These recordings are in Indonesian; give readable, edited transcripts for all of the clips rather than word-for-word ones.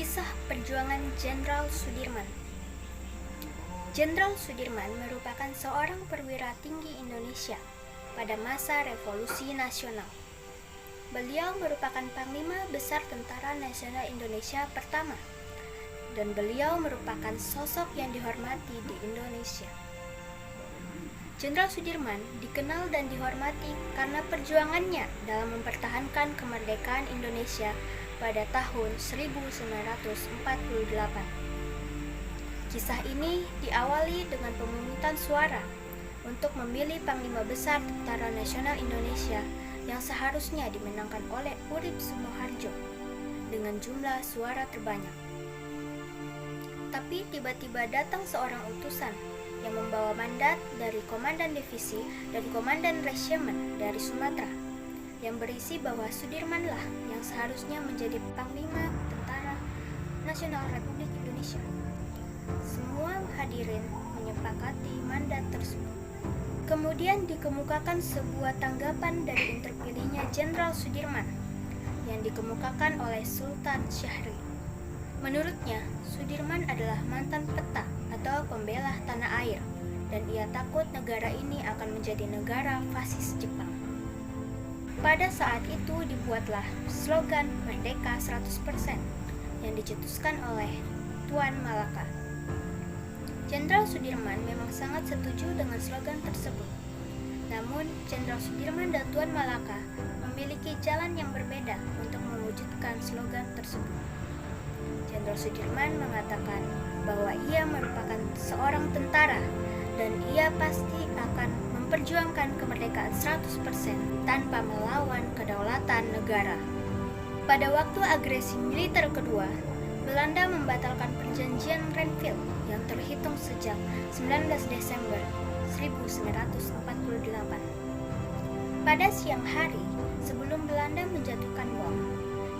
Kisah perjuangan Jenderal Sudirman. Jenderal Sudirman merupakan seorang perwira tinggi Indonesia pada masa Revolusi Nasional. Beliau merupakan Panglima Besar Tentara Nasional Indonesia pertama, dan beliau merupakan sosok yang dihormati di Indonesia. Jenderal Sudirman dikenal dan dihormati karena perjuangannya dalam mempertahankan kemerdekaan Indonesia pada tahun 1948. Kisah ini diawali dengan pemungutan suara untuk memilih Panglima Besar Tentara Nasional Indonesia yang seharusnya dimenangkan oleh Urip Sumoharjo dengan jumlah suara terbanyak. Tapi tiba-tiba datang seorang utusan yang membawa mandat dari Komandan Divisi dan Komandan Resimen dari Sumatera yang berisi bahwa Sudirmanlah yang seharusnya menjadi Panglima Tentara Nasional Republik Indonesia. Semua hadirin menyepakati mandat tersebut. Kemudian dikemukakan sebuah tanggapan dari terpilihnya Jenderal Sudirman yang dikemukakan oleh Sultan Syahrir. Menurutnya, Sudirman adalah mantan peta atau pembela tanah air, dan ia takut negara ini akan menjadi negara fasis Jepang. Pada saat itu dibuatlah slogan Merdeka 100% yang dicetuskan oleh Tuan Malaka. Jenderal Sudirman memang sangat setuju dengan slogan tersebut. Namun, Jenderal Sudirman dan Tuan Malaka memiliki jalan yang berbeda untuk mewujudkan slogan tersebut. Jenderal Sudirman mengatakan bahwa ia merupakan seorang tentara dan ia pasti akan memperjuangkan kemerdekaan 100% tanpa melawan kedaulatan negara. Pada waktu agresi militer kedua, Belanda membatalkan perjanjian Renville yang terhitung sejak 19 Desember 1948. Pada siang hari, sebelum Belanda menjatuhkan bom,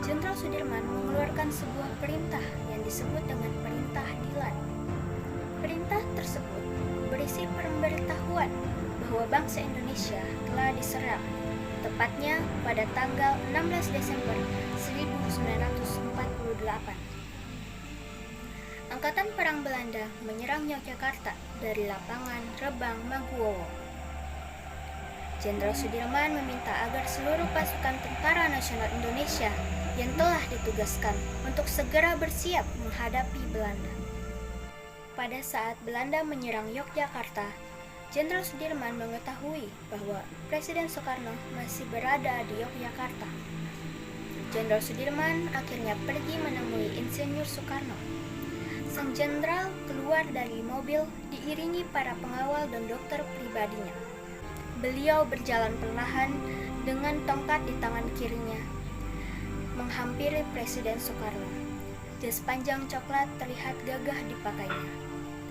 Jenderal Sudirman mengeluarkan sebuah perintah yang disebut dengan Perintah Dilan. Perintah tersebut berisi pemberitahuan bahwa bangsa Indonesia telah diserang, tepatnya pada tanggal 16 Desember 1948. Angkatan Perang Belanda menyerang Yogyakarta dari lapangan Rebang Maguwowo. Jenderal Sudirman meminta agar seluruh pasukan Tentara Nasional Indonesia yang telah ditugaskan untuk segera bersiap menghadapi Belanda. Pada saat Belanda menyerang Yogyakarta, Jenderal Sudirman mengetahui bahwa Presiden Soekarno masih berada di Yogyakarta. Jenderal Sudirman akhirnya pergi menemui Insinyur Soekarno. Sang jenderal keluar dari mobil diiringi para pengawal dan dokter pribadinya. Beliau berjalan perlahan dengan tongkat di tangan kirinya, menghampiri Presiden Soekarno. Jas panjang coklat terlihat gagah dipakainya,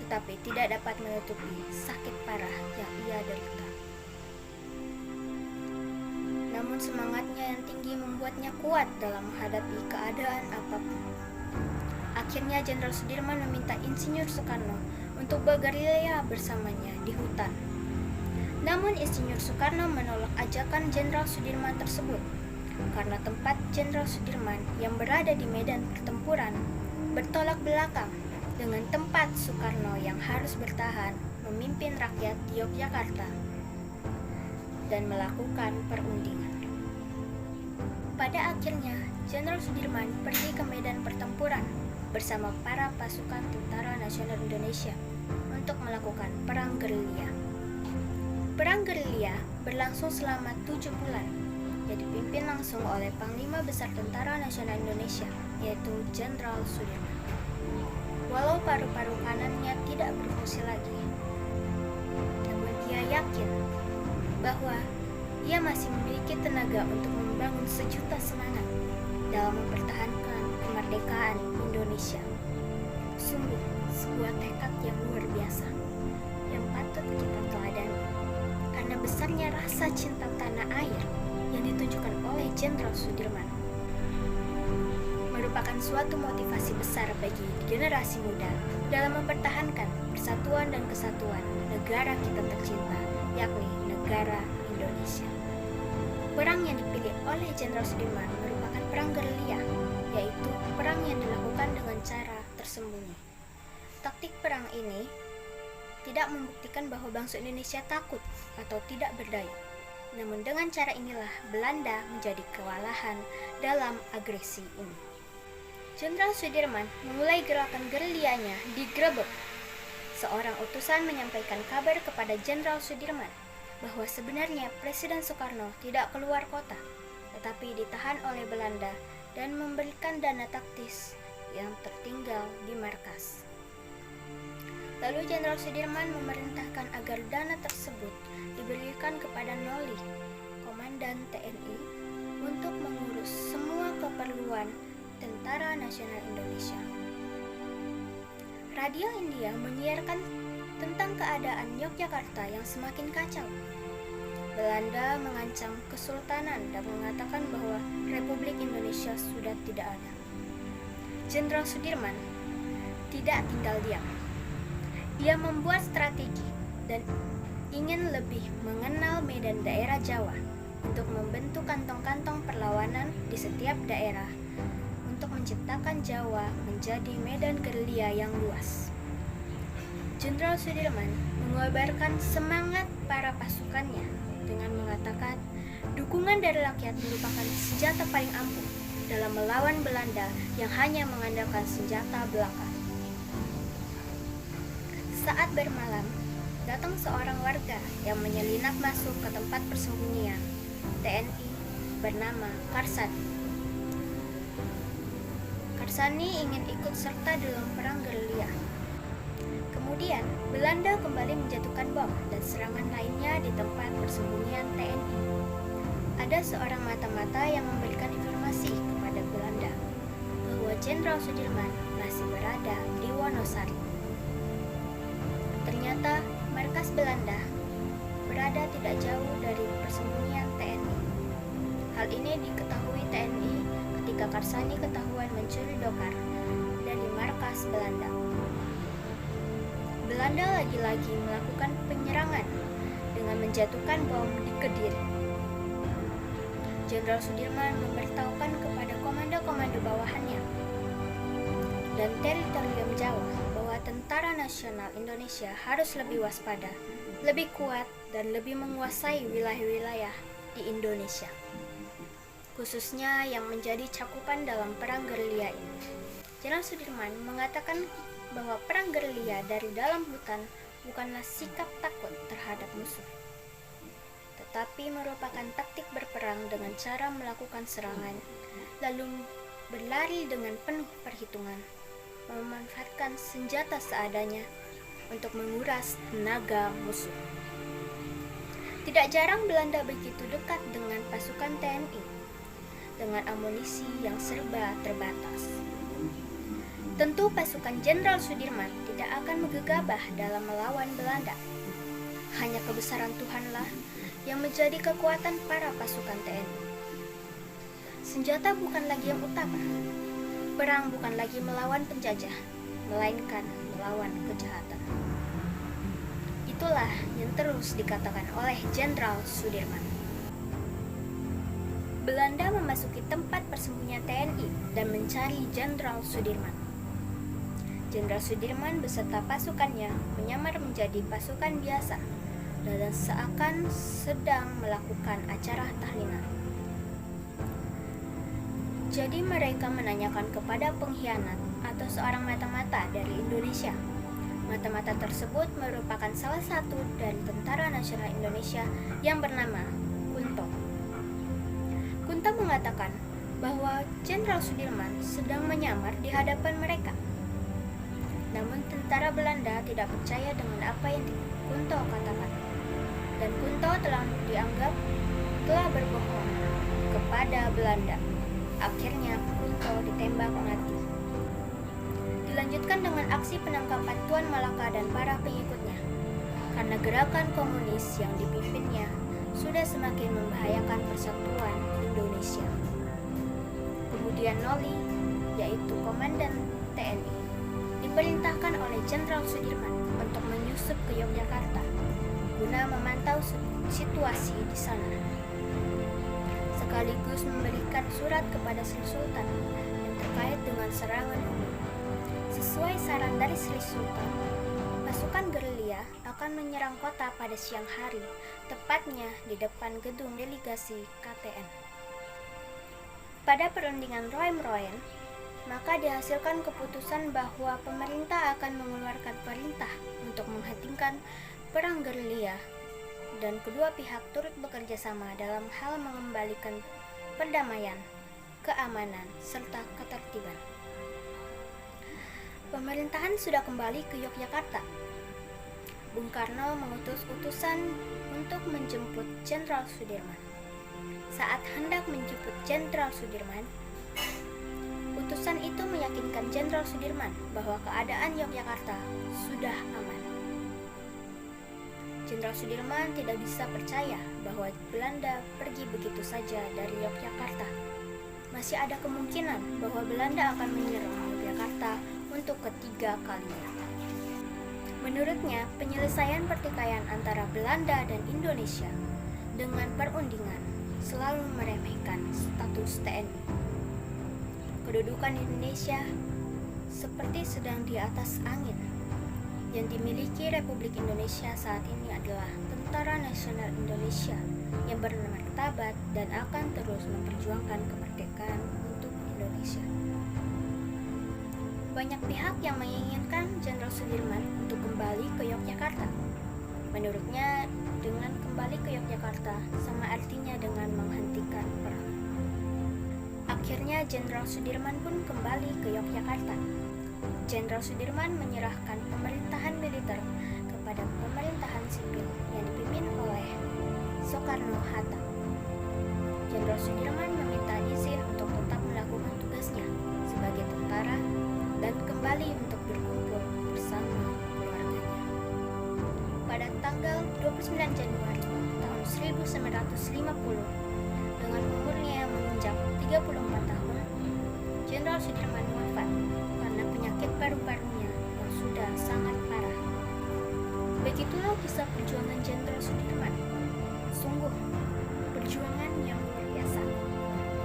tetapi tidak dapat menutupi sakit parah yang ia derita. Namun semangatnya yang tinggi membuatnya kuat dalam menghadapi keadaan apapun. Akhirnya Jenderal Sudirman meminta Insinyur Soekarno untuk bergerilya bersamanya di hutan. Namun Insinyur Soekarno menolak ajakan Jenderal Sudirman tersebut karena tempat Jenderal Sudirman yang berada di medan pertempuran bertolak belakang dengan tempat Soekarno yang harus bertahan memimpin rakyat di Yogyakarta dan melakukan perundingan. Pada akhirnya, Jenderal Sudirman pergi ke medan pertempuran bersama para pasukan Tentara Nasional Indonesia untuk melakukan perang gerilya. Perang gerilya berlangsung selama 7 bulan, yang dipimpin langsung oleh Panglima Besar Tentara Nasional Indonesia, yaitu Jenderal Sudirman. Walau paru-paru kanannya tidak berfungsi lagi, namun ia yakin bahwa ia masih memiliki tenaga untuk membangun sejuta semangat dalam mempertahankan kemerdekaan Indonesia. Sungguh sebuah tekad yang luar biasa yang patut kita teladani, karena besarnya rasa cinta tanah air yang ditunjukkan oleh Jenderal Sudirman merupakan suatu motivasi besar bagi generasi muda dalam mempertahankan persatuan dan kesatuan negara kita tercinta, yakni negara Indonesia. Perang yang dipilih oleh Jenderal Sudirman merupakan perang gerilya yaitu perang yang dilakukan dengan cara tersembunyi. Taktik perang ini tidak membuktikan bahwa bangsa Indonesia takut atau tidak berdaya. Namun dengan cara inilah Belanda menjadi kewalahan dalam agresi ini. Jenderal Sudirman memulai gerakan gerilyanya di Grebek. Seorang utusan menyampaikan kabar kepada Jenderal Sudirman bahwa sebenarnya Presiden Soekarno tidak keluar kota, tetapi ditahan oleh Belanda dan memberikan dana taktis yang tertinggal di markas. Lalu Jenderal Sudirman memerintahkan agar dana tersebut diberikan kepada Noli, Komandan TNI, untuk mengurus semua keperluan Tentara Nasional Indonesia. Radio India menyiarkan tentang keadaan Yogyakarta yang semakin kacau. Belanda mengancam kesultanan dan mengatakan bahwa Republik Indonesia sudah tidak ada. Jenderal Sudirman tidak tinggal diam. Ia membuat strategi dan ingin lebih mengenal medan daerah Jawa untuk membentuk kantong-kantong perlawanan di setiap daerah untuk menciptakan Jawa menjadi medan gerilya yang luas. Jenderal Sudirman mengabarkan semangat para pasukannya dengan mengatakan dukungan dari rakyat merupakan senjata paling ampuh dalam melawan Belanda yang hanya mengandalkan senjata belaka. Saat bermalam, datang seorang warga yang menyelinap masuk ke tempat persembunyian TNI bernama Karsani. Karsani ingin ikut serta dalam perang gerilya. Kemudian, Belanda kembali menjatuhkan bom dan serangan lainnya di tempat persembunyian TNI. Ada seorang mata-mata yang memberikan informasi kepada Belanda bahwa Jenderal Sudirman masih berada di Wonosari. Ternyata markas Belanda berada tidak jauh dari persembunyian TNI. Hal ini diketahui TNI ketika Karsani ketahuan mencuri dokar dari markas Belanda. Belanda lagi-lagi melakukan penyerangan dengan menjatuhkan bom di Kediri. Jenderal Sudirman memberitahukan kepada komando-komando bawahannya dan teritorium Jawa bahwa Tentara Nasional Indonesia harus lebih waspada, lebih kuat, dan lebih menguasai wilayah-wilayah di Indonesia, khususnya yang menjadi cakupan dalam perang gerilya ini. Jenderal Sudirman mengatakan bahwa perang gerilya dari dalam hutan bukanlah sikap takut terhadap musuh, tetapi merupakan taktik berperang dengan cara melakukan serangan, lalu berlari dengan penuh perhitungan, memanfaatkan senjata seadanya untuk menguras tenaga musuh. Tidak jarang Belanda begitu dekat dengan pasukan TNI dengan amunisi yang serba terbatas. Tentu pasukan Jenderal Sudirman tidak akan gegabah dalam melawan Belanda. Hanya kebesaran Tuhanlah yang menjadi kekuatan para pasukan TNI. Senjata bukan lagi yang utama. Perang bukan lagi melawan penjajah, melainkan melawan kejahatan. Itulah yang terus dikatakan oleh Jenderal Sudirman. Belanda memasuki tempat persembunyian TNI dan mencari Jenderal Sudirman. Jenderal Sudirman beserta pasukannya menyamar menjadi pasukan biasa dan seakan sedang melakukan acara tahlilan. Jadi mereka menanyakan kepada pengkhianat atau seorang mata-mata dari Indonesia. Mata-mata tersebut merupakan salah satu dari Tentara Nasional Indonesia yang bernama Kunto. Kunto mengatakan bahwa Jenderal Sudirman sedang menyamar di hadapan mereka. Namun tentara Belanda tidak percaya dengan apa yang Kunto katakan, dan Kunto telah dianggap telah berbohong kepada Belanda. Akhirnya Kunto ditembak mati. Dilanjutkan dengan aksi penangkapan Tuan Malaka dan para pengikutnya, karena gerakan komunis yang dipimpinnya sudah semakin membahayakan persatuan Indonesia. Kemudian Noli, yaitu komandan TNI, diperintahkan oleh Jenderal Sudirman untuk menyusup ke Yogyakarta guna memantau situasi di sana, sekaligus memberikan surat kepada Sri Sultan yang terkait dengan serangan umum. Sesuai saran dari Sri Sultan, pasukan gerilya akan menyerang kota pada siang hari, tepatnya di depan gedung delegasi KTN. Pada perundingan Roem-Roen, maka dihasilkan keputusan bahwa pemerintah akan mengeluarkan perintah untuk menghentikan perang gerilya, dan kedua pihak turut bekerja sama dalam hal mengembalikan perdamaian, keamanan, serta ketertiban. Pemerintahan sudah kembali ke Yogyakarta. Bung Karno mengutus utusan untuk menjemput Jenderal Sudirman. Saat hendak menjemput Jenderal Sudirman, utusan itu meyakinkan Jenderal Sudirman bahwa keadaan Yogyakarta sudah aman. Jenderal Sudirman tidak bisa percaya bahwa Belanda pergi begitu saja dari Yogyakarta. Masih ada kemungkinan bahwa Belanda akan menyerang Yogyakarta untuk ketiga kalinya. Menurutnya, penyelesaian pertikaian antara Belanda dan Indonesia dengan perundingan selalu meremehkan status TNI. Kedudukan Indonesia seperti sedang di atas angin. Yang dimiliki Republik Indonesia saat ini adalah Tentara Nasional Indonesia yang bermartabat dan akan terus memperjuangkan kemerdekaan untuk Indonesia. Banyak pihak yang menginginkan Jenderal Sudirman untuk kembali ke Yogyakarta. Menurutnya, dengan kembali ke Yogyakarta sama artinya dengan menghentikan perang. Akhirnya Jenderal Sudirman pun kembali ke Yogyakarta. Jenderal Sudirman menyerahkan pemerintahan militer kepada pemerintahan sipil yang dipimpin oleh Soekarno-Hatta. Jenderal Sudirman meminta izin untuk tetap melakukan tugasnya sebagai tentara dan kembali untuk berkumpul bersama keluarganya. Pada tanggal 29 Januari tahun 1950, dengan umurnya yang menginjak 34 tahun, Jenderal Sudirman wafat karena penyakit paru-parunya yang sudah sangat parah. Begitulah kisah perjuangan Jenderal Sudirman. Sungguh, perjuangan yang luar biasa.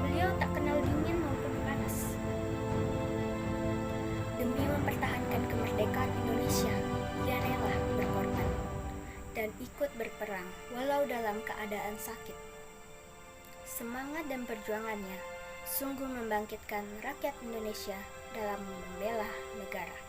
Beliau tak kenal dingin maupun panas. Demi mempertahankan kemerdekaan Indonesia, ia rela berkorban dan ikut berperang walau dalam keadaan sakit. Semangat dan perjuangannya sungguh membangkitkan rakyat Indonesia dalam membela negara.